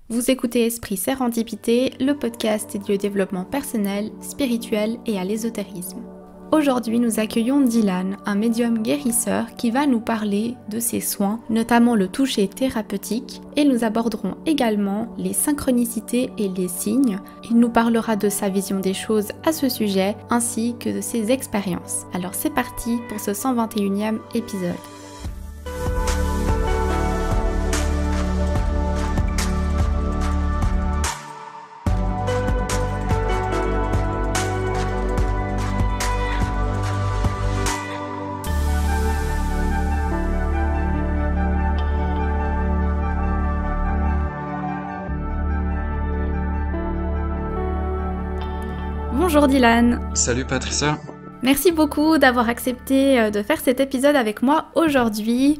Vous écoutez Esprit Sérendipité, le podcast dédié au développement personnel, spirituel et à l'ésotérisme. Aujourd'hui, nous accueillons Dylan, un médium guérisseur qui va nous parler de ses soins, notamment le toucher thérapeutique, et nous aborderons également les synchronicités et les signes. Il nous parlera de sa vision des choses à ce sujet, ainsi que de ses expériences. Alors c'est parti pour ce 121e épisode. Bonjour Dylan. Salut Patricia. Merci beaucoup d'avoir accepté de faire cet épisode avec moi aujourd'hui.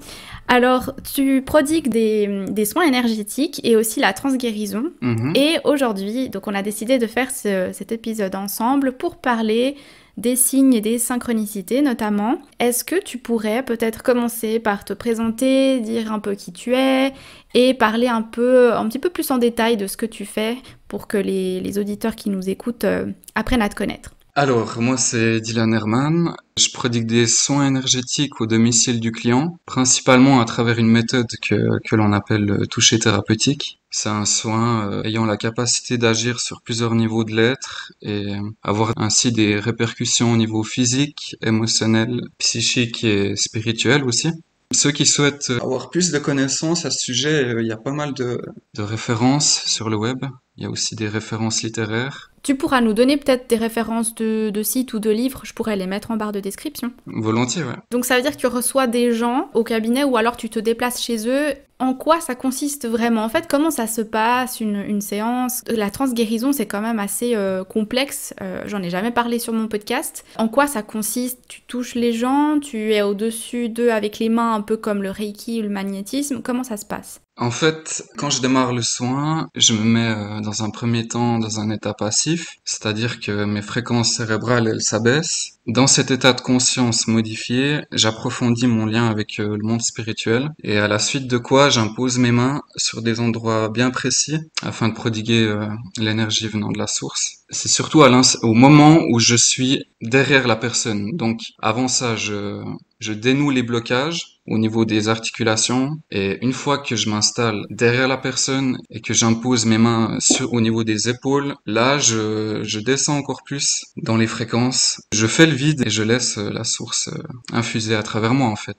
Alors, tu prodigues des soins énergétiques et aussi la transguérison. Et aujourd'hui, donc on a décidé de faire cet épisode ensemble pour parler des signes et des synchronicités notamment. Est-ce que tu pourrais peut-être commencer par te présenter, dire un peu qui tu es et parler un petit peu plus en détail de ce que tu fais pour que les auditeurs qui nous écoutent apprennent à te connaître? Alors, moi c'est Dylan Herman. Je prodigue des soins énergétiques au domicile du client, principalement à travers une méthode que l'on appelle le toucher thérapeutique. C'est un soin ayant la capacité d'agir sur plusieurs niveaux de l'être et avoir ainsi des répercussions au niveau physique, émotionnel, psychique et spirituel aussi. Ceux qui souhaitent avoir plus de connaissances à ce sujet, il y a pas mal de références sur le web. Il y a aussi des références littéraires. Tu pourras nous donner peut-être des références de sites ou de livres, je pourrais les mettre en barre de description. Volontiers, ouais. Donc ça veut dire que tu reçois des gens au cabinet ou alors tu te déplaces chez eux. En quoi ça consiste vraiment? En fait, comment ça se passe une séance? La transguérison, c'est quand même assez complexe. J'en ai jamais parlé sur mon podcast. En quoi ça consiste? Tu touches les gens, tu es au-dessus d'eux avec les mains, un peu comme le Reiki ou le magnétisme. Comment ça se passe? En fait, quand je démarre le soin, je me mets dans un premier temps dans un état passif, c'est-à-dire que mes fréquences cérébrales, elles s'abaissent. Dans cet état de conscience modifié, j'approfondis mon lien avec le monde spirituel et à la suite de quoi j'impose mes mains sur des endroits bien précis afin de prodiguer l'énergie venant de la source. C'est surtout au moment où je suis derrière la personne. Donc avant ça, je dénoue les blocages au niveau des articulations et une fois que je m'installe derrière la personne et que j'impose mes mains au niveau des épaules, là je descends encore plus dans les fréquences. Je fais le vide et je laisse la source infuser à travers moi en fait.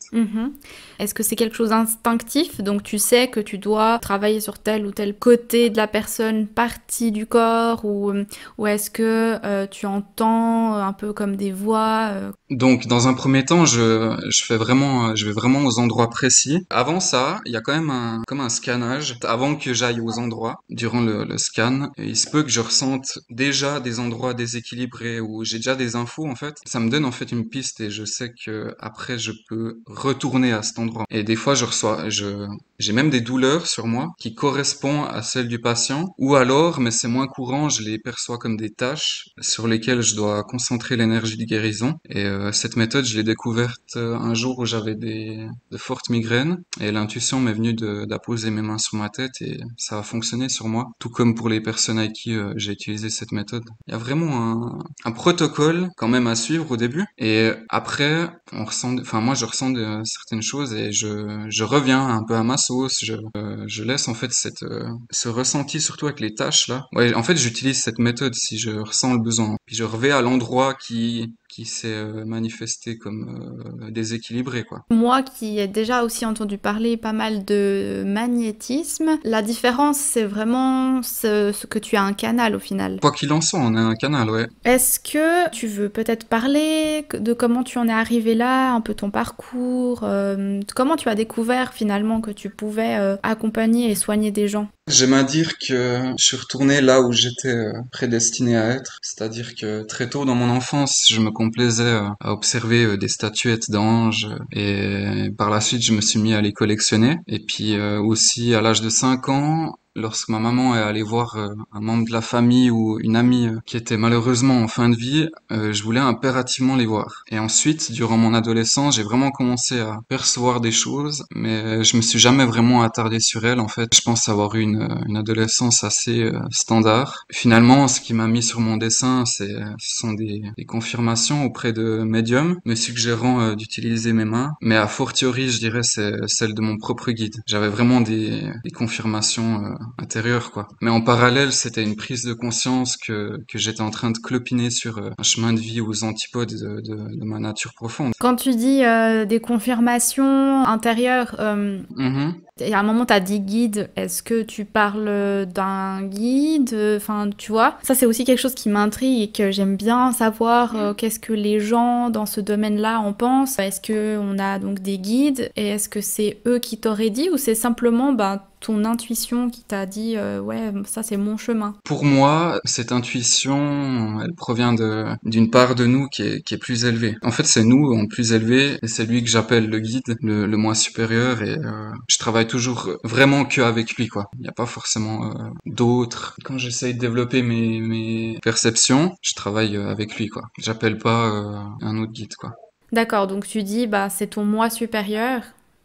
Est-ce que c'est quelque chose d'instinctif? Donc tu sais que tu dois travailler sur tel ou tel côté de la personne, partie du corps, ou est-ce que tu entends un peu comme des voix? Donc, dans un premier temps, je vais vraiment aux endroits précis. Avant ça, il y a quand même comme un scannage. Avant que j'aille aux endroits, durant le scan, il se peut que je ressente déjà des endroits déséquilibrés où j'ai déjà des infos, en fait. Ça me donne, en fait, une piste et je sais que après, je peux retourner à cet endroit. Et des fois, j'ai même des douleurs sur moi qui correspondent à celles du patient. Ou alors, mais c'est moins courant, je les perçois comme des tâches sur lesquelles je dois concentrer l'énergie de guérison. Et cette méthode, je l'ai découverte un jour où j'avais de fortes migraines et l'intuition m'est venue d'apposer mes mains sur ma tête et ça a fonctionné sur moi, tout comme pour les personnes avec qui j'ai utilisé cette méthode. Il y a vraiment un protocole quand même à suivre au début et après, moi je ressens certaines choses et je reviens un peu à ma sauce, je laisse en fait ce ressenti surtout avec les tâches là. Ouais, en fait, j'utilise cette méthode si je ressens le besoin. Puis je reviens à l'endroit qui s'est manifesté comme déséquilibré, quoi. Moi qui ai déjà aussi entendu parler pas mal de magnétisme, la différence c'est vraiment ce que tu as un canal au final. Quoi qu'il en soit, on a un canal, ouais. Est-ce que tu veux peut-être parler de comment tu en es arrivé là, un peu ton parcours, comment tu as découvert finalement que tu pouvais accompagner et soigner des gens? J'aime à dire que je suis retourné là où j'étais prédestiné à être, c'est-à-dire que très tôt dans mon enfance, je me complaisais à observer des statuettes d'anges et par la suite, je me suis mis à les collectionner. Et puis aussi, à l'âge de 5 ans, lorsque ma maman est allée voir un membre de la famille ou une amie qui était malheureusement en fin de vie, je voulais impérativement les voir. Et ensuite, durant mon adolescence, j'ai vraiment commencé à percevoir des choses, mais je me suis jamais vraiment attardé sur elles. En fait, je pense avoir eu une adolescence assez standard. Finalement, ce qui m'a mis sur mon dessin, ce sont des confirmations auprès de médiums, me suggérant d'utiliser mes mains. Mais a fortiori, je dirais, c'est celle de mon propre guide. J'avais vraiment des confirmations intérieures, quoi. Mais en parallèle, c'était une prise de conscience que j'étais en train de clopiner sur un chemin de vie aux antipodes de ma nature profonde. Quand tu dis des confirmations intérieures, il y a un moment, tu as dit guide. Est-ce que tu parles d'un guide? Enfin, tu vois, ça, c'est aussi quelque chose qui m'intrigue et que j'aime bien savoir qu'est-ce que les gens dans ce domaine-là en pensent. Est-ce qu'on a donc des guides et est-ce que c'est eux qui t'auraient dit ou c'est simplement ton intuition qui t'a dit ouais, ça, c'est mon chemin? Pour moi, cette intuition, elle provient d'une part de nous qui est plus élevée. En fait, c'est nous en plus élevé et c'est lui que j'appelle le guide, le moi supérieur et je travaille toujours vraiment que avec lui, quoi. Il n'y a pas forcément d'autres. Quand j'essaye de développer mes perceptions, je travaille avec lui, quoi. J'appelle pas un autre guide, quoi. D'accord, donc tu dis c'est ton moi supérieur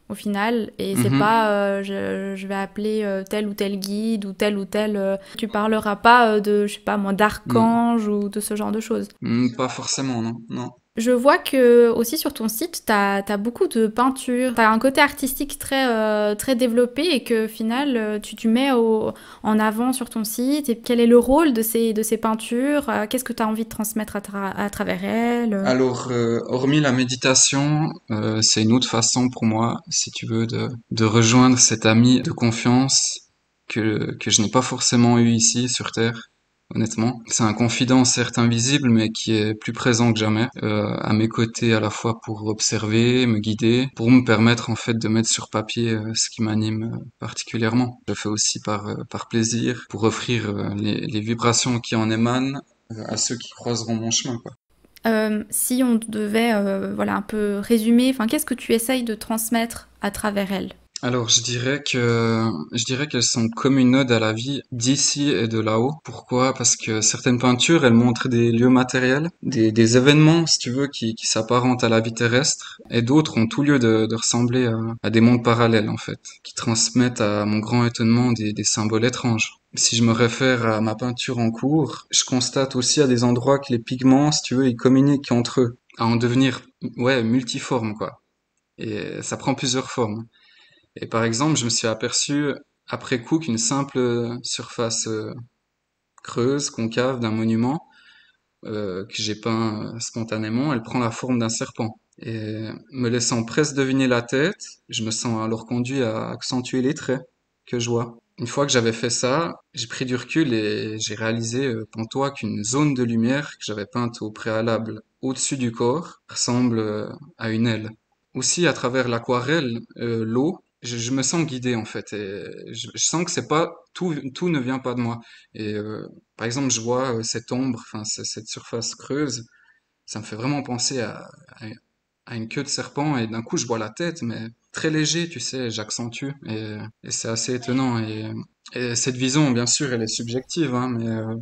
au final et c'est pas je vais appeler tel ou tel guide ou tel tu parleras pas de je sais pas moi d'archange ou de ce genre de choses. Pas forcément, non, non. Je vois que aussi sur ton site, t'as beaucoup de peintures, t'as un côté artistique très développé et que au final tu mets en avant sur ton site. Et quel est le rôle de ces peintures? Qu'est-ce que t'as envie de transmettre à travers elles? Alors, hormis la méditation, c'est une autre façon pour moi, si tu veux, de rejoindre cet ami de confiance que je n'ai pas forcément eu ici sur Terre. Honnêtement, c'est un confident certes invisible, mais qui est plus présent que jamais, à mes côtés à la fois pour observer, me guider, pour me permettre en fait de mettre sur papier ce qui m'anime particulièrement. Je le fais aussi par plaisir, pour offrir les vibrations qui en émanent à ceux qui croiseront mon chemin, quoi. Si on devait voilà, un peu résumer, qu'est-ce que tu essayes de transmettre à travers elles? Alors, je dirais qu'elles sont comme une ode à la vie d'ici et de là-haut. Pourquoi? Parce que certaines peintures, elles montrent des lieux matériels, des événements, si tu veux, qui s'apparentent à la vie terrestre, et d'autres ont tout lieu de ressembler à des mondes parallèles, en fait, qui transmettent à mon grand étonnement des symboles étranges. Si je me réfère à ma peinture en cours, je constate aussi à des endroits que les pigments, si tu veux, ils communiquent entre eux, à en devenir, ouais, multiformes, quoi. Et ça prend plusieurs formes. Et par exemple, je me suis aperçu après coup qu'une simple surface creuse, concave d'un monument que j'ai peint spontanément, elle prend la forme d'un serpent. Et me laissant presque deviner la tête, je me sens alors conduit à accentuer les traits que je vois. Une fois que j'avais fait ça, j'ai pris du recul et j'ai réalisé, pantois, qu'une zone de lumière que j'avais peinte au préalable au-dessus du corps ressemble à une aile. Aussi, à travers l'aquarelle, l'eau, je me sens guidé en fait. Et je sens que c'est pas tout ne vient pas de moi. Et par exemple, je vois cette ombre, enfin cette surface creuse, ça me fait vraiment penser à une queue de serpent. Et d'un coup, je vois la tête, mais très léger, tu sais, j'accentue. Et c'est assez étonnant. Et cette vision, bien sûr, elle est subjective, hein, mais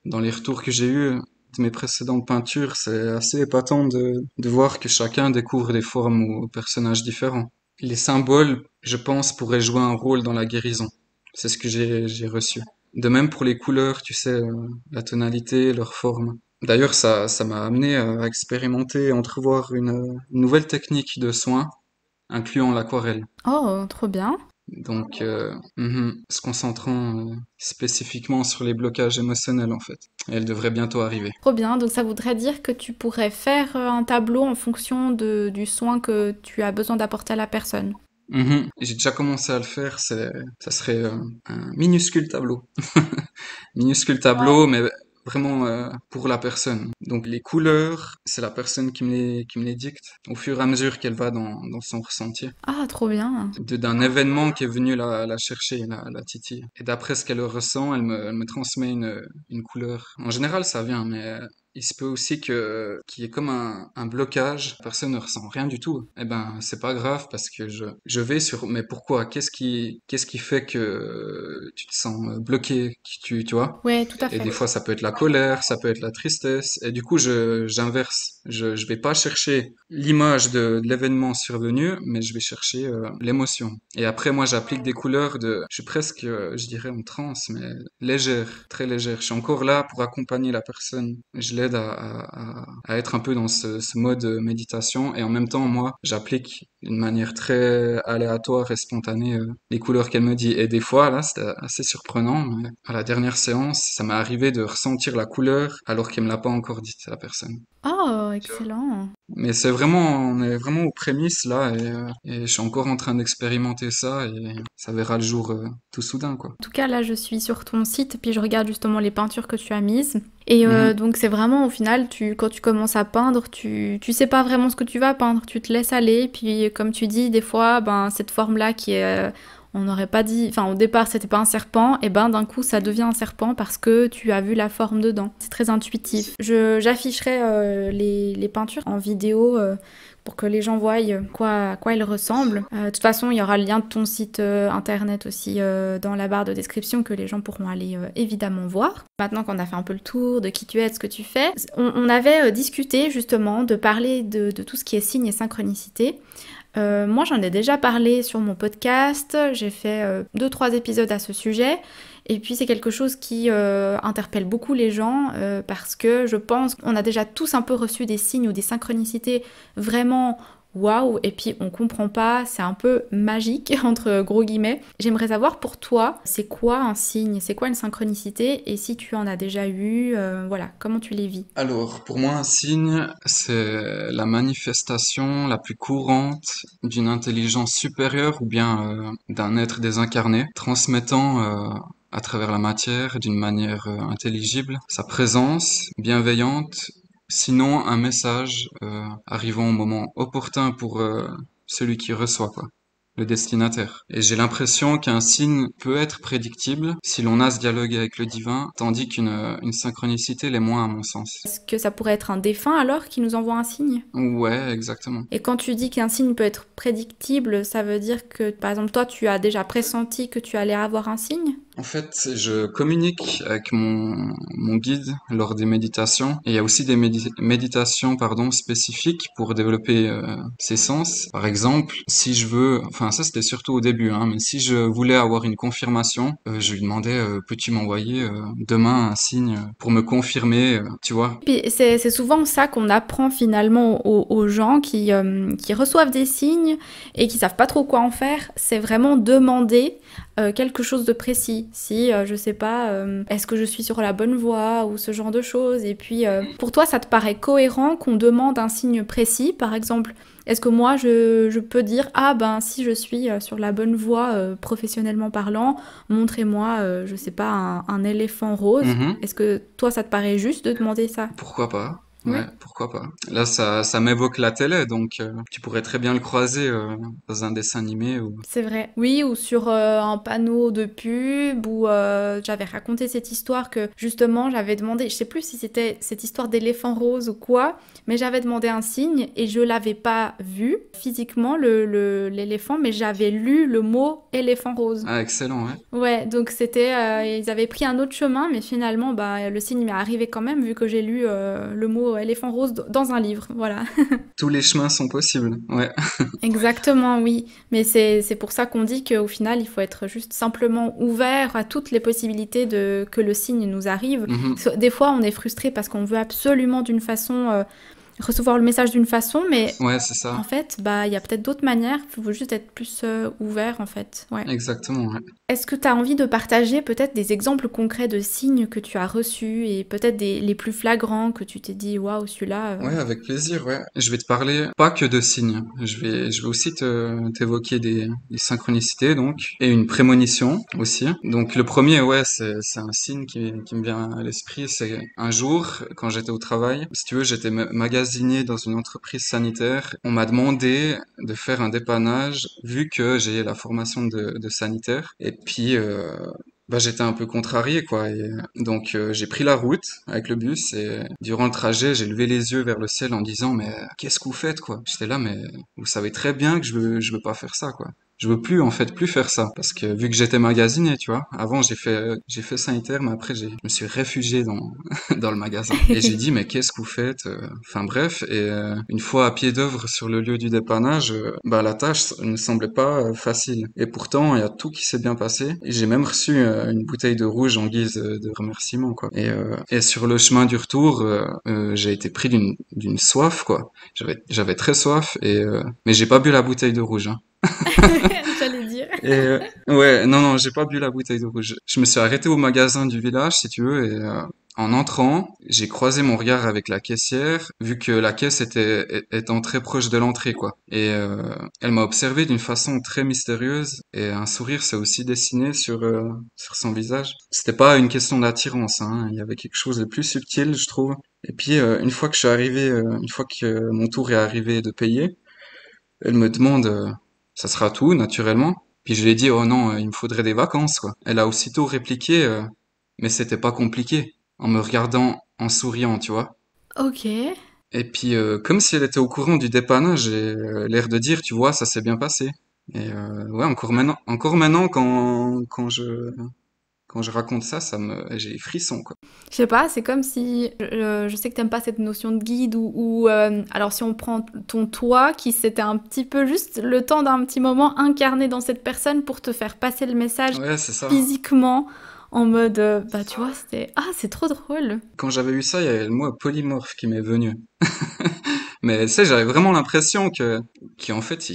dans les retours que j'ai eus de mes précédentes peintures, c'est assez épatant de voir que chacun découvre des formes ou personnages différents. Les symboles, je pense, pourraient jouer un rôle dans la guérison. C'est ce que j'ai reçu. De même pour les couleurs, tu sais, la tonalité, leur forme. D'ailleurs, ça m'a amené à expérimenter et entrevoir une nouvelle technique de soin, incluant l'aquarelle. Oh, trop bien. Donc, se concentrant spécifiquement sur les blocages émotionnels, en fait. Et elle devrait bientôt arriver. Trop bien, donc ça voudrait dire que tu pourrais faire un tableau en fonction du soin que tu as besoin d'apporter à la personne. J'ai déjà commencé à le faire, ça serait un minuscule tableau. Minuscule tableau, mais vraiment pour la personne. Donc les couleurs, c'est la personne qui me les dicte au fur et à mesure qu'elle va dans son ressenti. Ah, trop bien. D'un événement qui est venu la chercher, la titille. Et d'après ce qu'elle ressent, elle me transmet une couleur. En général, ça vient, mais il se peut aussi qu'il y ait comme un blocage, personne ne ressent rien du tout. Eh ben, c'est pas grave parce que je vais sur, mais pourquoi? Qu'est-ce qui fait que tu te sens bloqué, tu vois? Ouais, tout à Et fait. des fois, ça peut être la colère, ça peut être la tristesse. Et du coup, j'inverse. Je vais pas chercher l'image de l'événement survenu, mais je vais chercher l'émotion. Et après, moi, j'applique des couleurs je suis presque, je dirais, en transe, mais légère, très légère. Je suis encore là pour accompagner la personne. Je l'aide à être un peu dans ce mode méditation. Et en même temps, moi, j'applique d'une manière très aléatoire et spontanée les couleurs qu'elle me dit. Et des fois, là, c'était assez surprenant, mais à la dernière séance, ça m'est arrivé de ressentir la couleur alors qu'elle me l'a pas encore dite, la personne. Oh, Tu vois. excellent. Mais on est vraiment aux prémices là, et je suis encore en train d'expérimenter ça, et ça verra le jour tout soudain, quoi. En tout cas, là, je suis sur ton site, puis je regarde justement les peintures que tu as mises. Et Mhm. donc, c'est vraiment, au final, quand tu commences à peindre, tu sais pas vraiment ce que tu vas peindre, tu te laisses aller. Puis, comme tu dis, des fois, ben, cette forme-là qui est... on n'aurait pas dit... Enfin, au départ, c'était pas un serpent, et ben, d'un coup, ça devient un serpent parce que tu as vu la forme dedans. C'est très intuitif. J'afficherai les peintures en vidéo pour que les gens voient à quoi elles ressemblent. De toute façon, il y aura le lien de ton site internet aussi dans la barre de description que les gens pourront aller évidemment voir. Maintenant qu'on a fait un peu le tour de qui tu es, de ce que tu fais, on avait discuté justement de parler de tout ce qui est signe et synchronicité. Moi, j'en ai déjà parlé sur mon podcast, j'ai fait 2-3 épisodes à ce sujet, et puis c'est quelque chose qui interpelle beaucoup les gens, parce que je pense qu'on a déjà tous un peu reçu des signes ou des synchronicités vraiment waouh, et puis on comprend pas, c'est un peu magique, entre gros guillemets. J'aimerais savoir pour toi, c'est quoi un signe, c'est quoi une synchronicité, et si tu en as déjà eu, voilà, comment tu les vis? Alors, pour moi, un signe, c'est la manifestation la plus courante d'une intelligence supérieure ou bien d'un être désincarné, transmettant à travers la matière d'une manière intelligible sa présence bienveillante, sinon un message arrivant au moment opportun pour celui qui reçoit, quoi, le destinataire. Et j'ai l'impression qu'un signe peut être prédictible si l'on a ce dialogue avec le divin, tandis une synchronicité l'est moins à mon sens. Est-ce que ça pourrait être un défunt alors qui nous envoie un signe? Ouais, exactement. Et quand tu dis qu'un signe peut être prédictible, ça veut dire que, par exemple, toi, tu as déjà pressenti que tu allais avoir un signe? En fait, je communique avec mon guide lors des méditations. Et il y a aussi des méditations, pardon, spécifiques pour développer ses sens. Par exemple, si je veux, enfin ça c'était surtout au début, hein, mais si je voulais avoir une confirmation, je lui demandais, peux-tu m'envoyer demain un signe pour me confirmer, tu vois? Puis c'est souvent ça qu'on apprend finalement aux gens qui reçoivent des signes et qui savent pas trop quoi en faire. C'est vraiment demander quelque chose de précis. Si, je sais pas, est-ce que je suis sur la bonne voie ou ce genre de choses. Et puis, pour toi, ça te paraît cohérent qu'on demande un signe précis, par exemple? Est-ce que moi, je peux dire, ah ben, si je suis sur la bonne voie professionnellement parlant, montrez-moi, je sais pas, un éléphant rose. Mhm. Est-ce que toi, ça te paraît juste de demander ça? Pourquoi pas? Ouais, Ouais. pourquoi pas. Là, ça m'évoque la télé, donc tu pourrais très bien le croiser dans un dessin animé ou... C'est vrai. Oui, ou sur un panneau de pub, où j'avais raconté cette histoire que justement j'avais demandé, je sais plus si c'était cette histoire d'éléphant rose ou quoi, mais j'avais demandé un signe et je l'avais pas vu physiquement l'éléphant, mais j'avais lu le mot éléphant rose. Ah, excellent, ouais. Ouais, donc c'était, ils avaient pris un autre chemin, mais finalement, bah, le signe m'est arrivé quand même vu que j'ai lu le mot éléphant rose dans un livre. Voilà. Tous les chemins sont possibles, ouais. Exactement, oui. Mais c'est pour ça qu'on dit qu'au final, il faut être juste simplement ouvert à toutes les possibilités que le signe nous arrive. Mhm. Des fois, on est frustré parce qu'on veut absolument d'une façon recevoir le message d'une façon, mais Ouais, c'est en ça. fait, bah, il y a peut-être d'autres manières. Il faut juste être plus ouvert, en fait. Ouais. Exactement, ouais. Est-ce que tu as envie de partager peut-être des exemples concrets de signes que tu as reçus et peut-être les plus flagrants que tu t'es dit, waouh, celui-là. Ouais, avec plaisir, ouais. Je vais te parler pas que de signes. Je vais aussi t'évoquer des synchronicités, donc, et une prémonition aussi. Donc, le premier, ouais, c'est un signe qui me vient à l'esprit. C'est un jour, quand j'étais au travail, si tu veux, j'étais magasinier dans une entreprise sanitaire. On m'a demandé de faire un dépannage, vu que j'ai la formation de sanitaire. Et puis, Bah, j'étais un peu contrarié, quoi. Et, donc, j'ai pris la route avec le bus et durant le trajet, j'ai levé les yeux vers le ciel en disant, mais qu'est-ce que vous faites, quoi? J'étais là, mais vous savez très bien que je veux pas faire ça, quoi. Je veux plus, en fait, plus faire ça. Parce que vu que j'étais magasinier, tu vois. Avant, j'ai fait sanitaire, mais après, je me suis réfugié dans, dans le magasin. Et j'ai dit, mais qu'est-ce que vous faites? Enfin, bref. Et une fois à pied d'œuvre sur le lieu du dépannage, bah, la tâche ne semblait pas facile. Et pourtant, il y a tout qui s'est bien passé. Et j'ai même reçu une bouteille de rouge en guise de remerciement, quoi. Et sur le chemin du retour, j'ai été pris d'une soif, quoi. J'avais très soif mais j'ai pas bu la bouteille de rouge, hein. J'allais dire. Et ouais, non, non, j'ai pas bu la bouteille de rouge. Je me suis arrêté au magasin du village, si tu veux, et en entrant, j'ai croisé mon regard avec la caissière, vu que la caisse étant très proche de l'entrée, quoi. Et elle m'a observé d'une façon très mystérieuse, et un sourire s'est aussi dessiné sur son visage. C'était pas une question d'attirance, hein. Il y avait quelque chose de plus subtil, je trouve. Et puis, une fois que je suis arrivé, une fois que mon tour est arrivé de payer, elle me demande, ça sera tout, naturellement. Puis je lui ai dit, oh non, il me faudrait des vacances, quoi. Elle a aussitôt répliqué, mais c'était pas compliqué, en me regardant, en souriant, tu vois. Ok. Et puis, comme si elle était au courant du dépannage, j'ai l'air de dire, tu vois, ça s'est bien passé. Et ouais, encore maintenant, quand je raconte ça, j'ai des frissons, quoi. Je sais pas, c'est comme si, je sais que t'aimes pas cette notion de guide alors si on prend ton toi qui s'était un petit peu juste le temps d'un petit moment incarné dans cette personne pour te faire passer le message Ouais, c'est ça. physiquement en mode, bah tu vois, c'est trop drôle. Quand j'avais eu ça, il y avait le mot polymorphe qui m'est venu. Mais tu sais, j'avais vraiment l'impression qu'en fait,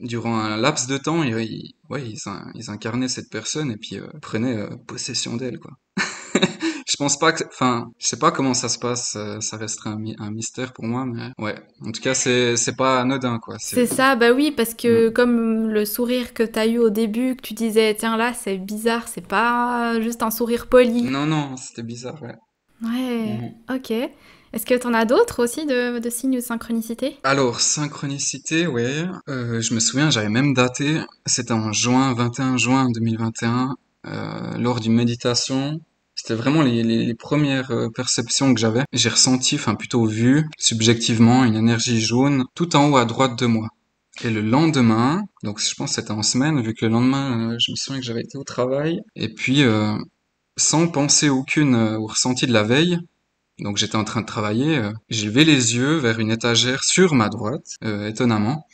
durant un laps de temps, ouais, ils incarnaient cette personne et puis prenaient possession d'elle, quoi. Je pense pas enfin, je sais pas comment ça se passe, ça resterait un mystère pour moi, mais ouais. En tout cas, c'est pas anodin, quoi. C'est ça, bah oui, parce Mm. que comme le sourire que t'as eu au début, que tu disais, tiens là, c'est bizarre, c'est pas juste un sourire poli. Non, non, c'était bizarre, ouais. Ouais, Mhm. ok. Est-ce que t'en as d'autres aussi de signes de synchronicité? Alors, synchronicité, ouais. Je me souviens, j'avais même daté. C'était en juin, 21 juin 2021, lors d'une méditation. C'était vraiment les premières perceptions que j'avais. J'ai ressenti, enfin plutôt vu, subjectivement, une énergie jaune tout en haut à droite de moi. Et le lendemain, donc je pense que c'était en semaine, vu que le lendemain, je me souviens que j'avais été au travail. Et puis, sans penser aucune au ressenti de la veille, donc j'étais en train de travailler, j'ai levé les yeux vers une étagère sur ma droite, étonnamment,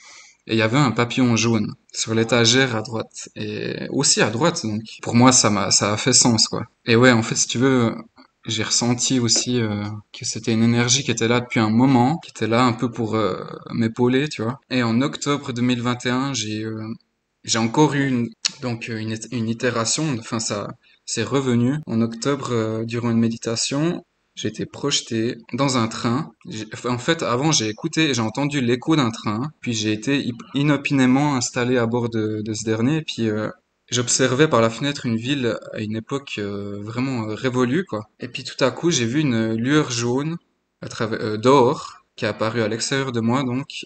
et il y avait un papillon jaune sur l'étagère à droite et aussi à droite. Donc pour moi ça a fait sens, quoi. Et ouais, en fait, si tu veux, j'ai ressenti aussi que c'était une énergie qui était là depuis un moment, qui était là un peu pour m'épauler, tu vois. Et en octobre 2021, j'ai encore eu une itération, enfin ça c'est revenu en octobre durant une méditation. J'ai été projeté dans un train. En fait, avant, j'ai entendu l'écho d'un train, puis j'ai été inopinément installé à bord de ce dernier, et puis j'observais par la fenêtre une ville à une époque vraiment révolue, quoi. Et puis tout à coup, j'ai vu une lueur jaune à travers dehors qui est apparue à l'extérieur de moi, donc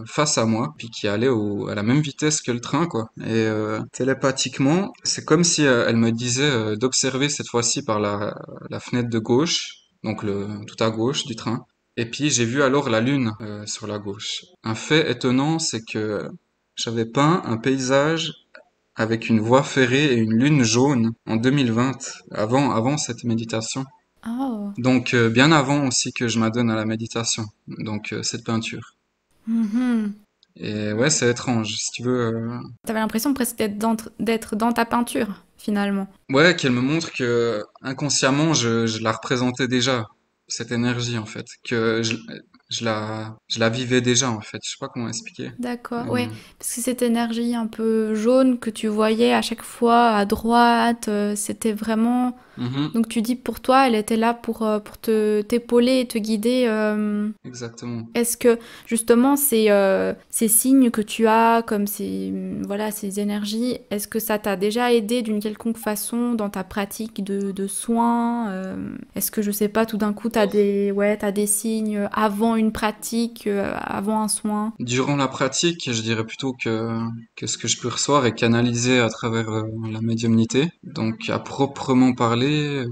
face à moi, puis qui allait à la même vitesse que le train, quoi. Et télépathiquement, c'est comme si elle me disait d'observer cette fois-ci par la fenêtre de gauche, donc tout à gauche du train. Et puis j'ai vu alors la lune sur la gauche. Un fait étonnant, c'est que j'avais peint un paysage avec une voie ferrée et une lune jaune en 2020, avant cette méditation. Oh. Donc bien avant aussi que je m'adonne à la méditation. Donc cette peinture. Mhm. Et ouais, c'est étrange. Si tu veux, T'avais l'impression presque d'être dans ta peinture, finalement. ouais, qu'elle me montre que inconsciemment je la représentais déjà, cette énergie en fait, que je la vivais déjà en fait. Je sais pas comment expliquer. D'accord, Mais, ouais, parce que cette énergie un peu jaune que tu voyais à chaque fois à droite, c'était vraiment... mhm, Donc tu dis pour toi, elle était là pour t'épauler et te guider. exactement. Est-ce que justement ces signes que tu as, comme voilà, ces énergies, est-ce que ça t'a déjà aidé d'une quelconque façon dans ta pratique de soins? Est-ce que je sais pas, tout d'un coup t'as des signes avant une pratique avant un soin? Durant la pratique, je dirais plutôt que ce que je peux recevoir est canalisé à travers la médiumnité. Donc, à proprement parler,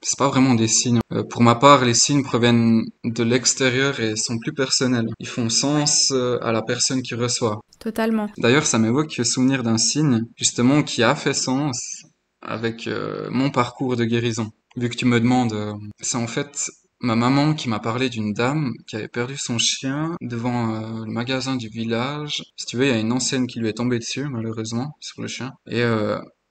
c'est pas vraiment des signes. Pour ma part, les signes proviennent de l'extérieur et sont plus personnels. Ils font sens à la personne qui reçoit. Totalement. D'ailleurs, ça m'évoque le souvenir d'un signe, justement, qui a fait sens avec mon parcours de guérison. Vu que tu me demandes, c'est en fait ma maman qui m'a parlé d'une dame qui avait perdu son chien devant le magasin du village. Si tu veux, il y a une ancienne qui lui est tombée dessus, malheureusement, sur le chien. Et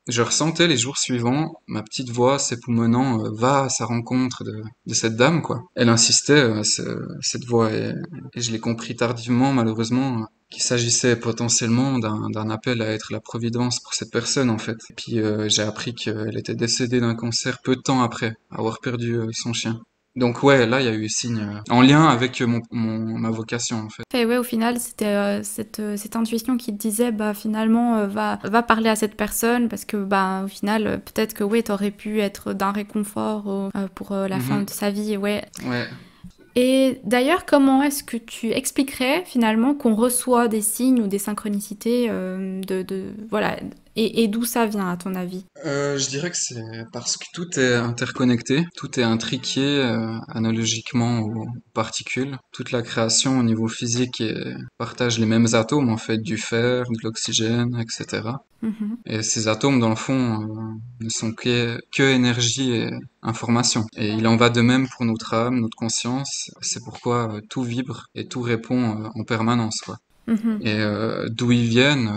je ressentais les jours suivants ma petite voix s'époumonnant, va à sa rencontre de cette dame, quoi. Elle insistait, cette voix, et je l'ai compris tardivement, malheureusement, qu'il s'agissait potentiellement d'un appel à être la providence pour cette personne, en fait. Et puis j'ai appris qu'elle était décédée d'un cancer peu de temps après avoir perdu son chien. Donc ouais, là il y a eu signe en lien avec ma vocation, en fait. Et ouais, au final, c'était cette intuition qui te disait, bah finalement, va parler à cette personne, parce que bah au final, peut-être que ouais, t'aurais pu être d'un réconfort pour la fin de sa vie, ouais. Ouais. Et d'ailleurs, comment est-ce que tu expliquerais finalement qu'on reçoit des signes ou des synchronicités voilà, et d'où ça vient à ton avis? Je dirais que c'est parce que tout est interconnecté, tout est intriqué analogiquement aux particules. Toute la création au niveau physique partage les mêmes atomes, en fait, du fer, de l'oxygène, etc. Et ces atomes, dans le fond, ne sont que énergie et information. Et il en va de même pour notre âme, notre conscience. C'est pourquoi tout vibre et tout répond en permanence, quoi. Et d'où ils viennent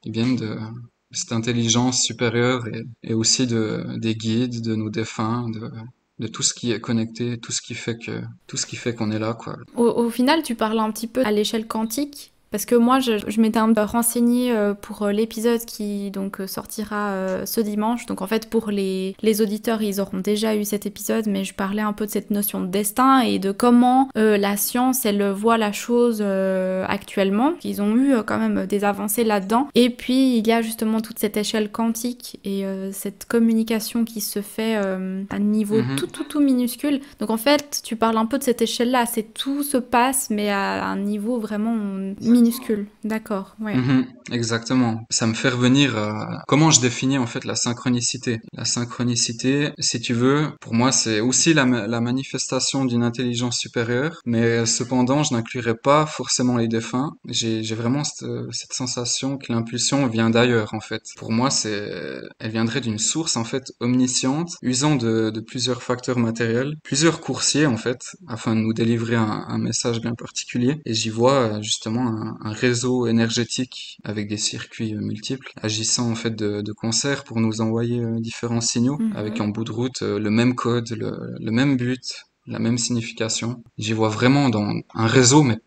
de cette intelligence supérieure et aussi des guides, de nos défunts, de tout ce qui est connecté, tout ce qui fait qu'on est là, quoi. Au final, tu parles un petit peu à l'échelle quantique. Parce que moi, je m'étais un peu renseignée pour l'épisode qui donc sortira ce dimanche. Donc en fait, pour les auditeurs, ils auront déjà eu cet épisode, mais je parlais un peu de cette notion de destin et de comment la science, elle voit la chose actuellement. Ils ont eu quand même des avancées là-dedans. Et puis, il y a justement toute cette échelle quantique et cette communication qui se fait à un niveau tout minuscule. Donc en fait, tu parles un peu de cette échelle-là. C'est tout se passe, mais à un niveau vraiment minuscule, d'accord, ouais. Exactement. Ça me fait revenir à comment je définis en fait la synchronicité. La synchronicité, si tu veux, pour moi c'est aussi la manifestation d'une intelligence supérieure, mais cependant je n'inclurais pas forcément les défunts. J'ai vraiment cette sensation que l'impulsion vient d'ailleurs en fait. Pour moi elle viendrait d'une source en fait omnisciente, usant de plusieurs facteurs matériels, plusieurs coursiers en fait, afin de nous délivrer un message bien particulier. Et j'y vois justement un réseau énergétique avec des circuits multiples, agissant en fait de concert pour nous envoyer différents signaux, avec en bout de route le même code, le même but, la même signification. J'y vois vraiment dans un réseau, mais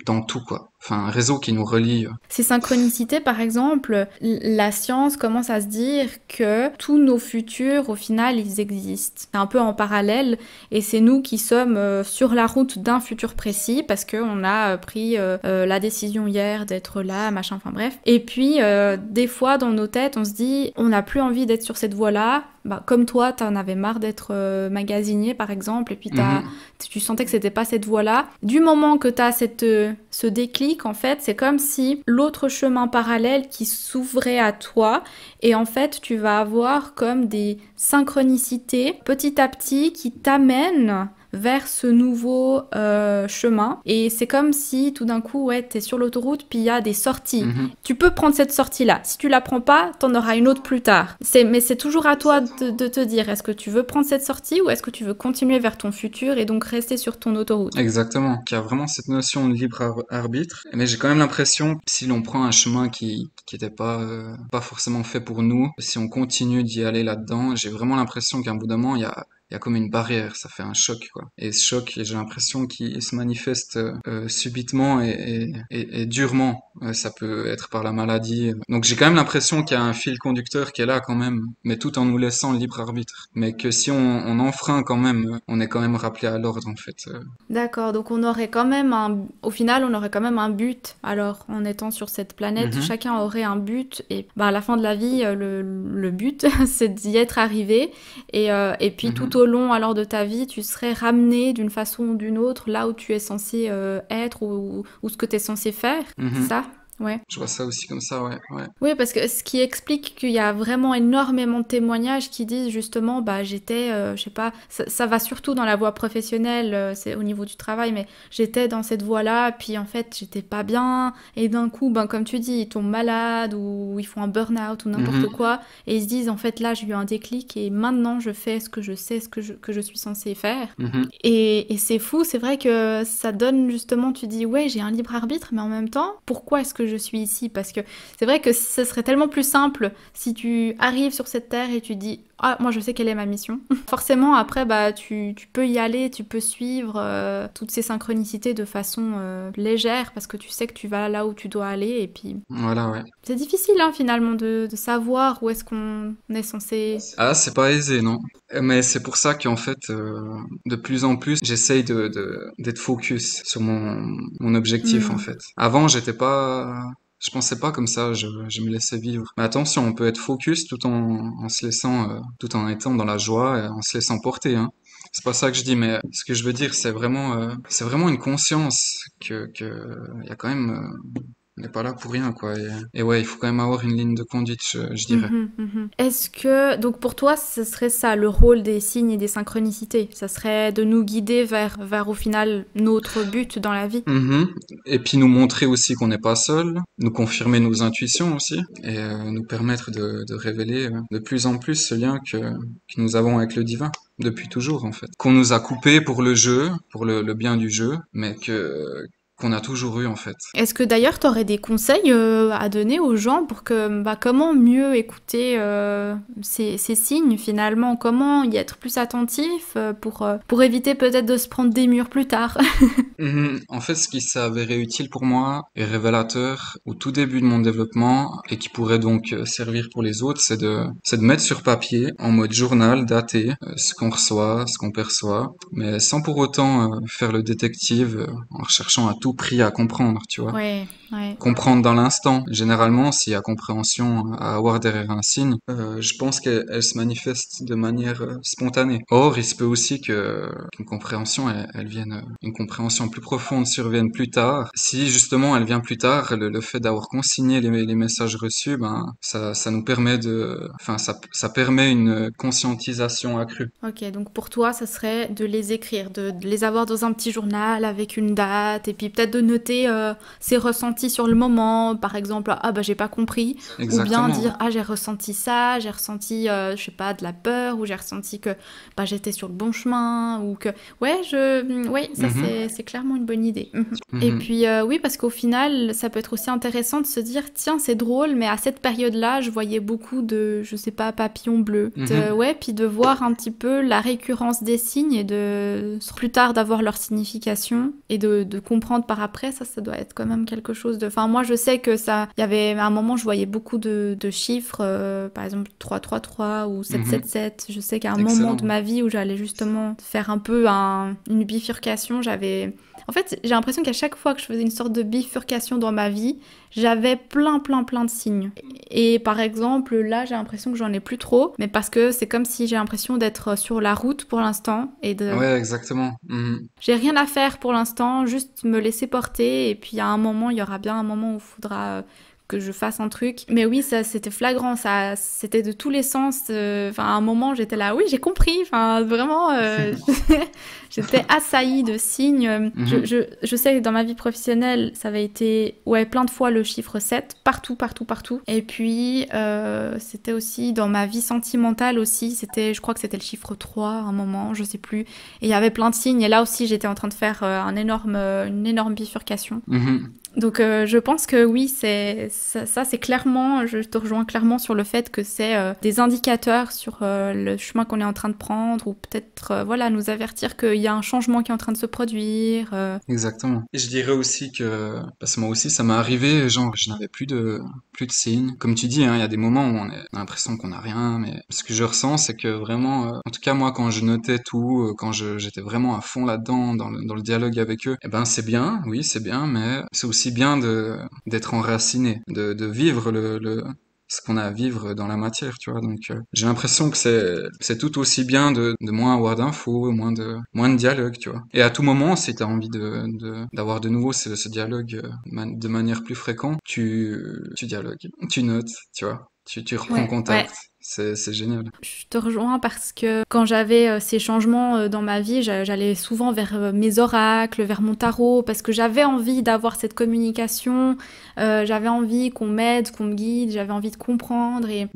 dans tout, quoi. Enfin, un réseau qui nous relie. Ces synchronicités, par exemple, la science commence à se dire que tous nos futurs, au final, ils existent. C'est un peu en parallèle, et c'est nous qui sommes sur la route d'un futur précis, parce qu'on a pris la décision hier d'être là, machin, enfin bref. Et puis, des fois, dans nos têtes, on se dit, on n'a plus envie d'être sur cette voie-là. Bah, comme toi, t'en avais marre d'être magasinier, par exemple, et puis tu sentais que c'était pas cette voie-là. Du moment que t'as ce déclic, en fait, c'est comme si l'autre chemin parallèle qui s'ouvrait à toi, et en fait, tu vas avoir comme des synchronicités petit à petit qui t'amènent vers ce nouveau chemin. Et c'est comme si tout d'un coup, ouais, t'es sur l'autoroute, puis il y a des sorties. Tu peux prendre cette sortie-là. Si tu la prends pas, t'en auras une autre plus tard. Mais c'est toujours à toi de te dire, est-ce que tu veux prendre cette sortie ou est-ce que tu veux continuer vers ton futur et donc rester sur ton autoroute? Exactement. Il y a vraiment cette notion de libre arbitre. Mais j'ai quand même l'impression, si l'on prend un chemin qui était pas forcément fait pour nous, si on continue d'y aller là-dedans, j'ai vraiment l'impression qu'à un bout d'un moment, il y a comme une barrière, ça fait un choc, quoi. Et ce choc, j'ai l'impression qu'il se manifeste subitement et durement. Ça peut être par la maladie. Donc j'ai quand même l'impression qu'il y a un fil conducteur qui est là quand même, mais tout en nous laissant le libre arbitre. Mais que si on enfreint quand même, on est quand même rappelé à l'ordre en fait. D'accord, donc on aurait quand même au final, on aurait quand même un but. Alors, en étant sur cette planète, chacun aurait un but. Et bah, à la fin de la vie, le but, c'est d'y être arrivé. Et puis tout au long alors de ta vie, tu serais ramené d'une façon ou d'une autre là où tu es censé être ou ce que tu es censé faire, c'est ça? Ouais. Je vois ça aussi comme ça, ouais. Oui, parce que ce qui explique qu'il y a vraiment énormément de témoignages qui disent justement, bah j'étais, je sais pas, ça va surtout dans la voie professionnelle, c'est au niveau du travail, mais j'étais dans cette voie-là, puis en fait j'étais pas bien, et d'un coup, ben comme tu dis, ils tombent malades ou ils font un burn-out ou n'importe quoi, et ils se disent en fait là j'ai eu un déclic et maintenant je fais ce que je sais, ce que je suis censée faire. Et c'est fou, c'est vrai que ça donne justement, tu dis ouais j'ai un libre arbitre, mais en même temps, pourquoi est-ce que je suis ici? Parce que c'est vrai que ce serait tellement plus simple si tu arrives sur cette terre et tu dis ah moi je sais quelle est ma mission. Forcément après bah tu peux y aller, tu peux suivre toutes ces synchronicités de façon légère parce que tu sais que tu vas là où tu dois aller et puis Voilà, ouais. c'est difficile hein, finalement de savoir où est-ce qu'on est censé. Ah, c'est pas aisé, non. Mais c'est pour ça qu'en fait, de plus en plus, j'essaye d'être focus sur mon objectif, en fait. Avant, je pensais pas comme ça, je me laissais vivre. Mais attention, on peut être focus tout en se laissant, tout en étant dans la joie, et en se laissant porter, hein. C'est pas ça que je dis, mais ce que je veux dire, c'est vraiment une conscience que y a quand même, on n'est pas là pour rien, quoi. Et ouais, il faut quand même avoir une ligne de conduite, je dirais. Est-ce que, donc pour toi, ce serait ça, le rôle des signes et des synchronicités? Ça serait de nous guider vers au final notre but dans la vie? Et puis nous montrer aussi qu'on n'est pas seul, nous confirmer nos intuitions aussi, et nous permettre de révéler de plus en plus ce lien que nous avons avec le divin, depuis toujours en fait. Qu'on nous a coupé pour le jeu, pour le bien du jeu, mais qu'on a toujours eu en fait. Est-ce que d'ailleurs tu aurais des conseils à donner aux gens pour que comment mieux écouter ces signes finalement, comment y être plus attentif pour éviter peut-être de se prendre des murs plus tard? En fait, ce qui s'est avéré utile pour moi et révélateur au tout début de mon développement et qui pourrait donc servir pour les autres, c'est de mettre sur papier en mode journal, daté, ce qu'on reçoit, ce qu'on perçoit, mais sans pour autant faire le détective en recherchant à tout prix à comprendre, tu vois. Ouais. Comprendre dans l'instant. Généralement, s'il y a compréhension à avoir derrière un signe, je pense qu'elle se manifeste de manière spontanée. Or, il se peut aussi qu'une compréhension, elle vienne, une compréhension plus profonde survienne plus tard. Si justement elle vient plus tard, le fait d'avoir consigné les messages reçus, ben ça nous permet ça permet une conscientisation accrue. Ok, donc pour toi, ça serait de les écrire, de les avoir dans un petit journal avec une date, et puis peut-être de noter ses ressentis sur le moment, par exemple, ah bah j'ai pas compris, Exactement. ou bien dire ah j'ai ressenti ça, j'ai ressenti, je sais pas, de la peur, ou j'ai ressenti que bah j'étais sur le bon chemin, ou que ouais ça c'est clairement une bonne idée. Et puis oui, parce qu'au final, ça peut être aussi intéressant de se dire tiens c'est drôle, mais à cette période-là, je voyais beaucoup de, je sais pas, papillons bleus, puis de voir un petit peu la récurrence des signes et de plus tard d'avoir leur signification et de comprendre par après, ça doit être quand même quelque chose de... Enfin moi je sais que ça, il y avait à un moment je voyais beaucoup de chiffres, par exemple 333 ou 777, je sais qu'à un moment de ma vie où j'allais justement faire un peu une bifurcation, en fait, j'ai l'impression qu'à chaque fois que je faisais une sorte de bifurcation dans ma vie, j'avais plein de signes. Et par exemple, là, j'ai l'impression que j'en ai plus trop, mais parce que c'est comme si j'ai l'impression d'être sur la route pour l'instant et de... Ouais, exactement. J'ai rien à faire pour l'instant, juste me laisser porter, et puis à un moment, il y aura bien un moment où il faudra... que je fasse un truc. Mais oui, ça, c'était flagrant, ça, c'était de tous les sens. Enfin, à un moment, j'étais là, oui, j'ai compris. Enfin, vraiment, j'étais assaillie de signes. Je sais que dans ma vie professionnelle, ça avait été, plein de fois le chiffre 7, partout. Et puis, c'était aussi dans ma vie sentimentale aussi, je crois que c'était le chiffre 3 à un moment, je sais plus. Et il y avait plein de signes. Et là aussi, j'étais en train de faire une énorme bifurcation. Donc je pense que oui, ça c'est clairement, je te rejoins clairement sur le fait que c'est des indicateurs sur le chemin qu'on est en train de prendre, ou peut-être nous avertir qu'il y a un changement qui est en train de se produire. Exactement. Et je dirais aussi que, parce que moi aussi ça m'est arrivé, genre je n'avais plus de signes. Comme tu dis, hein, il y a des moments où on a l'impression qu'on n'a rien, mais ce que je ressens c'est que vraiment, en tout cas moi quand je notais tout, quand j'étais vraiment à fond là-dedans, dans le dialogue avec eux, eh ben c'est bien, oui c'est bien, mais c'est aussi bien d'être enraciné, de vivre ce qu'on a à vivre dans la matière, tu vois. Donc, j'ai l'impression que c'est tout aussi bien de moins avoir d'infos, moins de dialogue, tu vois. Et à tout moment, si t'as envie d'avoir de nouveau ce dialogue de manière plus fréquente, tu dialogues, tu notes, tu vois. Tu reprends Ouais, ouais. contact. C'est génial. Je te rejoins parce que quand j'avais ces changements dans ma vie, j'allais souvent vers mes oracles, vers mon tarot, parce que j'avais envie d'avoir cette communication, j'avais envie qu'on m'aide, qu'on me guide, j'avais envie de comprendre. Et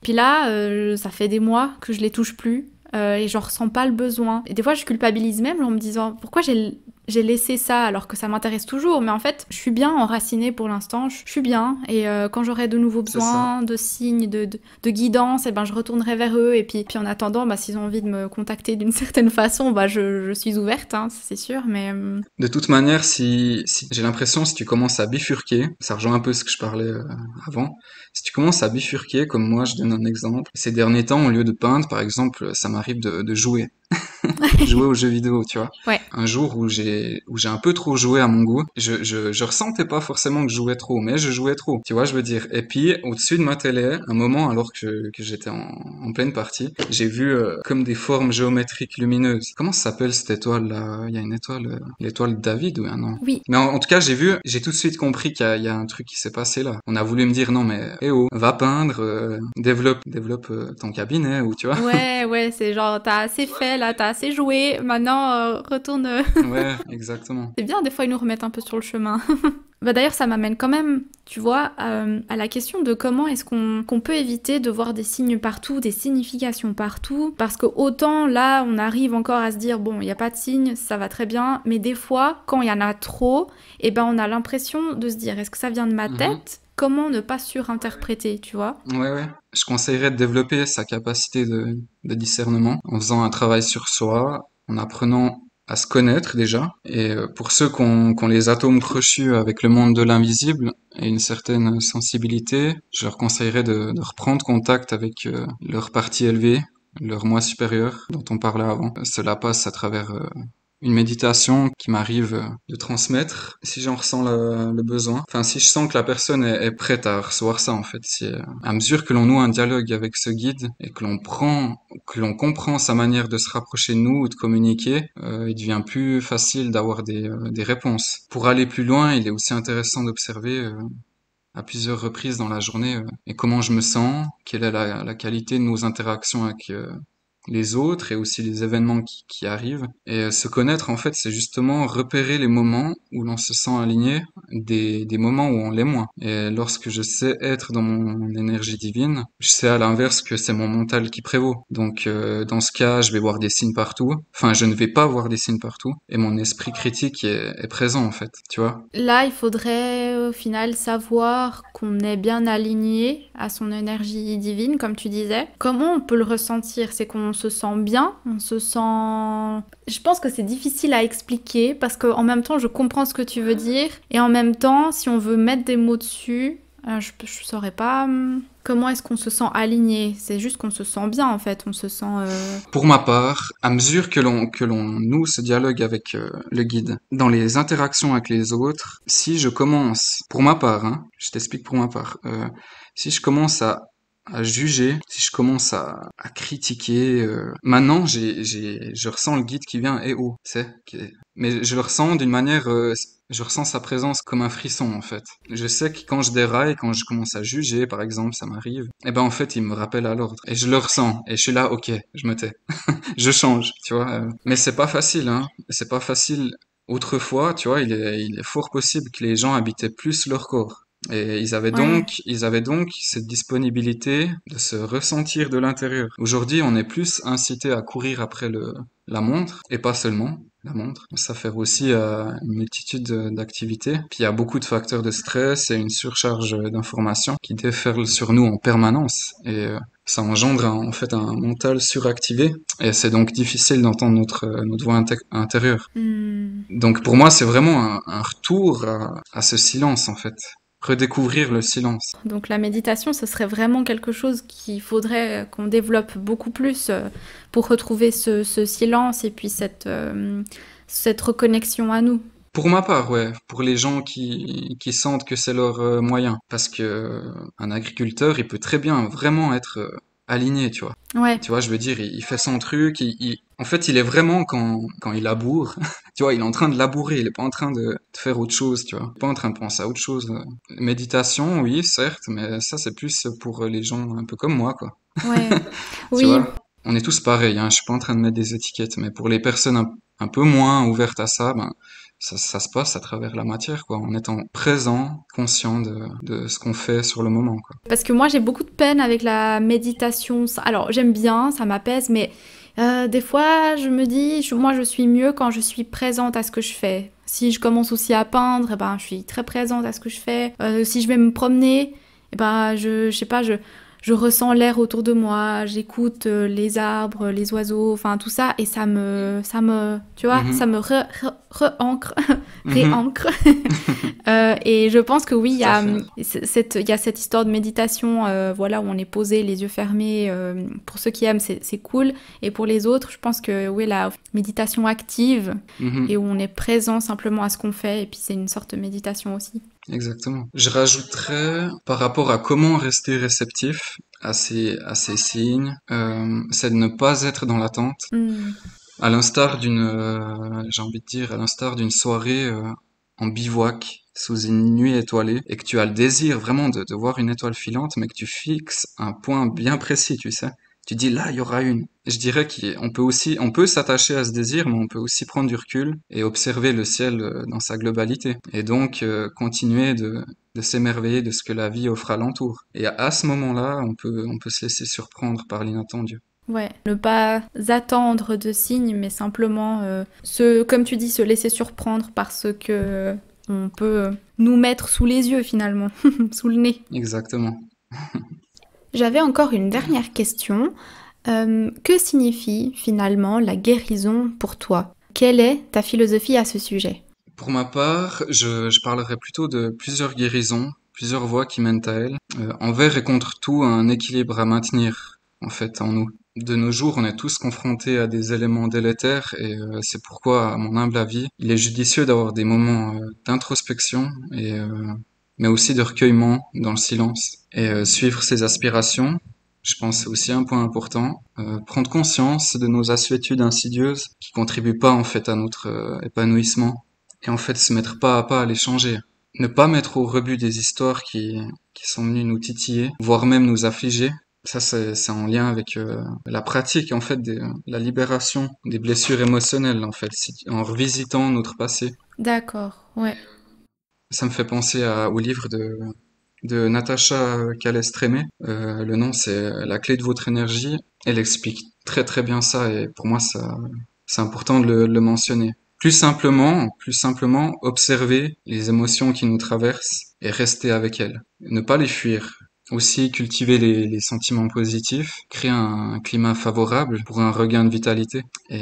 puis là, ça fait des mois que je les touche plus. Et j'en ressens pas le besoin. Et des fois, je culpabilise même en me disant pourquoi j'ai laissé ça alors que ça m'intéresse toujours. Mais en fait, je suis bien enracinée pour l'instant, je suis bien. Et quand j'aurai de nouveaux besoins, de signes, de guidance, et ben, je retournerai vers eux. Et puis en attendant, bah, s'ils ont envie de me contacter d'une certaine façon, bah, je suis ouverte, hein, c'est sûr. Mais de toute manière, si j'ai l'impression, si tu commences à bifurquer, ça rejoint un peu ce que je parlais avant, si tu commences à bifurquer, comme moi, je donne un exemple, ces derniers temps, au lieu de peindre, par exemple, ça m'arrive de jouer. Jouer aux jeux vidéo, tu vois. Ouais. Un jour où j'ai un peu trop joué à mon goût, je ressentais pas forcément que je jouais trop, mais je jouais trop, tu vois, je veux dire. Et puis, au-dessus de ma télé, un moment, alors que j'étais en pleine partie, j'ai vu comme des formes géométriques lumineuses. Comment ça s'appelle cette étoile-là? Il y a une étoile, l'étoile de David ou un nom? Oui. Mais en tout cas, j'ai tout de suite compris qu'il y a un truc qui s'est passé là. On a voulu me dire, non mais, eh oh, va peindre, développe ton cabinet, ou tu vois. Ouais, c'est genre, t'as assez fait là, t'as assez joué, maintenant retourne. Ouais, exactement. C'est bien, des fois, ils nous remettent un peu sur le chemin. Bah, d'ailleurs, ça m'amène quand même, tu vois, à la question de comment est-ce qu'on peut éviter de voir des signes partout, des significations partout, parce que autant là, on arrive encore à se dire, bon, il n'y a pas de signes, ça va très bien, mais des fois, quand il y en a trop, eh ben, on a l'impression de se dire, est-ce que ça vient de ma tête ? Comment ne pas surinterpréter, tu vois ? Ouais. Je conseillerais de développer sa capacité de discernement en faisant un travail sur soi, en apprenant à se connaître déjà. Et pour ceux qui ont les atomes crochus avec le monde de l'invisible et une certaine sensibilité, je leur conseillerais de reprendre contact avec leur partie élevée, leur moi supérieur dont on parlait avant. Cela passe à travers une méditation qui m'arrive de transmettre si j'en ressens le besoin. Enfin, si je sens que la personne est prête à recevoir ça, en fait. Si, à mesure que l'on noue un dialogue avec ce guide et que l'on comprend sa manière de se rapprocher de nous ou de communiquer, il devient plus facile d'avoir des réponses. Pour aller plus loin, il est aussi intéressant d'observer à plusieurs reprises dans la journée et comment je me sens, quelle est la qualité de nos interactions avec les autres et aussi les événements qui arrivent. Et se connaître, en fait, c'est justement repérer les moments où l'on se sent aligné, des moments où on l'est moins. Et lorsque je sais être dans mon énergie divine, je sais à l'inverse que c'est mon mental qui prévaut. Donc, dans ce cas, je vais voir des signes partout. Enfin, je ne vais pas voir des signes partout. Et mon esprit critique est présent, en fait, tu vois. Là, il faudrait au final savoir qu'on est bien aligné à son énergie divine, comme tu disais. Comment on peut le ressentir ? C'est qu'on se sent bien, on se sent... Je pense que c'est difficile à expliquer parce qu'en même temps, je comprends ce que tu veux dire. Et en même temps, si on veut mettre des mots dessus, je saurais pas... Comment est-ce qu'on se sent aligné ? C'est juste qu'on se sent bien, en fait. On se sent... Pour ma part, à mesure que l'on noue ce dialogue avec le guide, dans les interactions avec les autres, si je commence, pour ma part, hein, je t'explique pour ma part, si je commence à juger, si je commence à critiquer, maintenant je ressens le guide qui vient, et oh, mais je le ressens d'une manière, je ressens sa présence comme un frisson en fait. Je sais que quand je déraille, quand je commence à juger, par exemple, ça m'arrive, et ben en fait il me rappelle à l'ordre, et je le ressens, et je suis là, ok, je me tais, je change, tu vois. Mais c'est pas facile, hein, c'est pas facile. Autrefois, tu vois, il est fort possible que les gens habitaient plus leur corps. Et Ouais. ils avaient donc cette disponibilité de se ressentir de l'intérieur. Aujourd'hui, on est plus incité à courir après la montre, et pas seulement la montre. Ça fait aussi une multitude d'activités. Puis il y a beaucoup de facteurs de stress et une surcharge d'informations qui déferlent sur nous en permanence. Et ça engendre en fait un mental suractivé. Et c'est donc difficile d'entendre notre voix intérieure. Donc pour moi, c'est vraiment un retour à ce silence en fait. Redécouvrir le silence. Donc la méditation, ce serait vraiment quelque chose qu'il faudrait qu'on développe beaucoup plus pour retrouver ce silence et puis cette reconnexion à nous. Pour ma part, ouais, pour les gens qui sentent que c'est leur moyen. Parce que un agriculteur, il peut très bien vraiment être aligné, tu vois. Ouais, Tu vois, je veux dire, il fait son truc, en fait, il est vraiment quand il laboure, tu vois, il est en train de labourer, il est pas en train de faire autre chose, tu vois. Il est pas en train de penser à autre chose. Méditation, oui, certes, mais ça, c'est plus pour les gens un peu comme moi, quoi. ouais, Tu oui. vois, on est tous pareils, hein, je suis pas en train de mettre des étiquettes, mais pour les personnes un peu moins ouvertes à ça, ben, ça se passe à travers la matière, quoi, en étant présent, conscient de ce qu'on fait sur le moment, quoi. Parce que moi, j'ai beaucoup de peine avec la méditation. Alors, j'aime bien, ça m'apaise, mais des fois, je me dis, moi, je suis mieux quand je suis présente à ce que je fais. Si je commence aussi à peindre, eh ben, je suis très présente à ce que je fais. Si je vais me promener, eh ben, je sais pas, je ressens l'air autour de moi, j'écoute les arbres, les oiseaux, enfin tout ça, et tu vois, ça Mhm, me re-ancre, mhm, réancre. Et je pense que oui, tout à fait. il y a cette histoire de méditation, voilà, où on est posé, les yeux fermés. Pour ceux qui aiment, c'est cool. Et pour les autres, je pense que oui, la méditation active et où Mhm, on est présent simplement à ce qu'on fait. Et puis c'est une sorte de méditation aussi. exactement. Je rajouterais, par rapport à comment rester réceptif à ces signes, c'est de ne pas être dans l'attente. Mm. À l'instar j'ai envie de dire, à l'instar d'une soirée en bivouac sous une nuit étoilée et que tu as le désir vraiment de voir une étoile filante, mais que tu fixes un point bien précis, tu sais. Tu dis là, il y aura une. Je dirais qu'on peut aussi, on peut s'attacher à ce désir, mais on peut aussi prendre du recul et observer le ciel dans sa globalité. Et donc continuer de s'émerveiller de ce que la vie offre alentour. Et à ce moment-là, on peut se laisser surprendre par l'inattendu. Ouais, ne pas attendre de signes, mais simplement, comme tu dis, se laisser surprendre parce que on peut nous mettre sous les yeux finalement, sous le nez. Exactement. J'avais encore une dernière question. Que signifie finalement la guérison pour toi? Quelle est ta philosophie à ce sujet? Pour ma part, je parlerai plutôt de plusieurs guérisons, plusieurs voies qui mènent à elles. Envers et contre tout, un équilibre à maintenir, en fait, en nous. De nos jours, on est tous confrontés à des éléments délétères et c'est pourquoi, à mon humble avis, il est judicieux d'avoir des moments d'introspection mais aussi de recueillement dans le silence et suivre ses aspirations. Je pense que c'est aussi un point important. Prendre conscience de nos assuétudes insidieuses qui contribuent pas en fait à notre épanouissement et en fait se mettre pas à pas à les changer. Ne pas mettre au rebut des histoires qui sont venues nous titiller, voire même nous affliger. Ça, c'est en lien avec la pratique, en fait, la libération des blessures émotionnelles, en fait, en revisitant notre passé. D'accord, ouais. Ça me fait penser au livre de Natacha Calestrémé. Le nom, c'est La clé de votre énergie. Elle explique très très bien ça et pour moi, c'est important de le mentionner. Plus simplement, observer les émotions qui nous traversent et rester avec elles. Ne pas les fuir. Aussi cultiver les sentiments positifs, créer un climat favorable pour un regain de vitalité et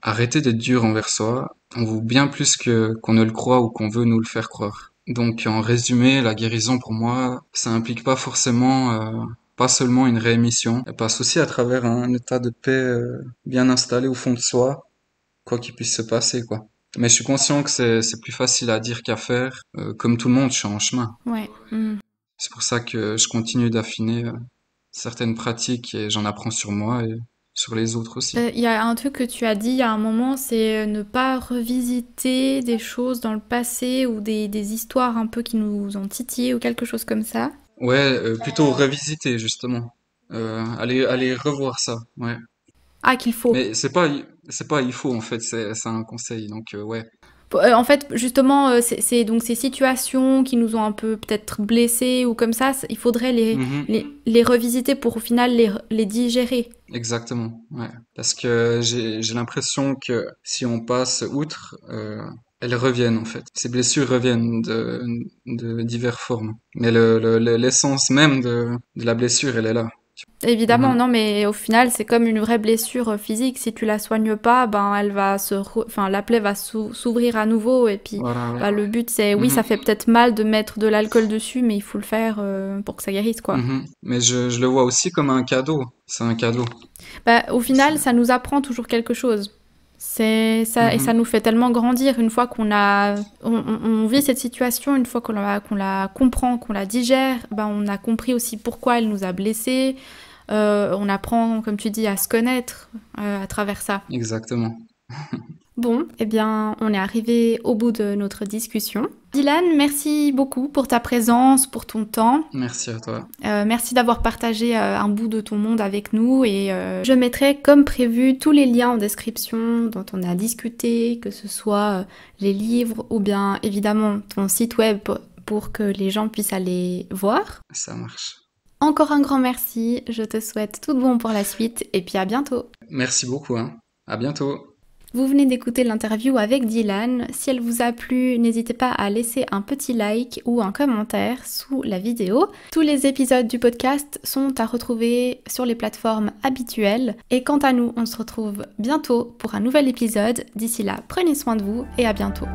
arrêter d'être dur envers soi. On vaut bien plus qu'on ne le croit ou qu'on veut nous le faire croire. Donc en résumé, la guérison pour moi, ça implique pas forcément pas seulement une réémission, elle passe aussi à travers un état de paix bien installé au fond de soi, quoi qu'il puisse se passer, quoi. Mais je suis conscient que c'est plus facile à dire qu'à faire. Comme tout le monde, je suis en chemin. Ouais. Mm. C'est pour ça que je continue d'affiner certaines pratiques et j'en apprends sur moi et sur les autres aussi. Il y a un truc que tu as dit il y a un moment, c'est ne pas revisiter des choses dans le passé ou des histoires un peu qui nous ont titillé ou quelque chose comme ça. Ouais, plutôt revisiter justement. Aller revoir ça. Ouais. Ah, qu'il faut. Mais c'est pas il faut en fait, c'est un conseil. Donc ouais. En fait, justement, c'est donc ces situations qui nous ont un peu peut-être blessés ou comme ça, il faudrait Mhm. les revisiter pour au final les digérer. Exactement. Ouais. Parce que j'ai l'impression que si on passe outre, elles reviennent en fait. Ces blessures reviennent de diverses formes. Mais l'essence même de la blessure, elle est là. Évidemment, Mhm. non, mais au final, c'est comme une vraie blessure physique. Si tu la soignes pas, ben elle va enfin la plaie va s'ouvrir à nouveau. Et puis, Voilà, ouais. bah, le but c'est, oui, ça Mhm. fait peut-être mal de mettre de l'alcool dessus, mais il faut le faire pour que ça guérisse, quoi. Mhm. Mais je le vois aussi comme un cadeau. C'est un cadeau Bah, au aussi. final, ça nous apprend toujours quelque chose. C'est ça, et ça nous fait tellement grandir une fois on vit cette situation, une fois qu'on la comprend, qu'on la digère, on a compris aussi pourquoi elle nous a blessés. On apprend, comme tu dis, à se connaître à travers ça. Exactement. Bon, eh bien, on est arrivé au bout de notre discussion. Dylan, merci beaucoup pour ta présence, pour ton temps. Merci à toi. Merci d'avoir partagé un bout de ton monde avec nous et je mettrai comme prévu tous les liens en description dont on a discuté, que ce soit les livres ou bien évidemment ton site web pour que les gens puissent aller voir. Ça marche. Encore un grand merci, je te souhaite tout de bon pour la suite et puis à bientôt. Merci beaucoup, à bientôt. Vous venez d'écouter l'interview avec Dylan. Si elle vous a plu, n'hésitez pas à laisser un petit like ou un commentaire sous la vidéo. Tous les épisodes du podcast sont à retrouver sur les plateformes habituelles. Et quant à nous, on se retrouve bientôt pour un nouvel épisode. D'ici là, prenez soin de vous et à bientôt.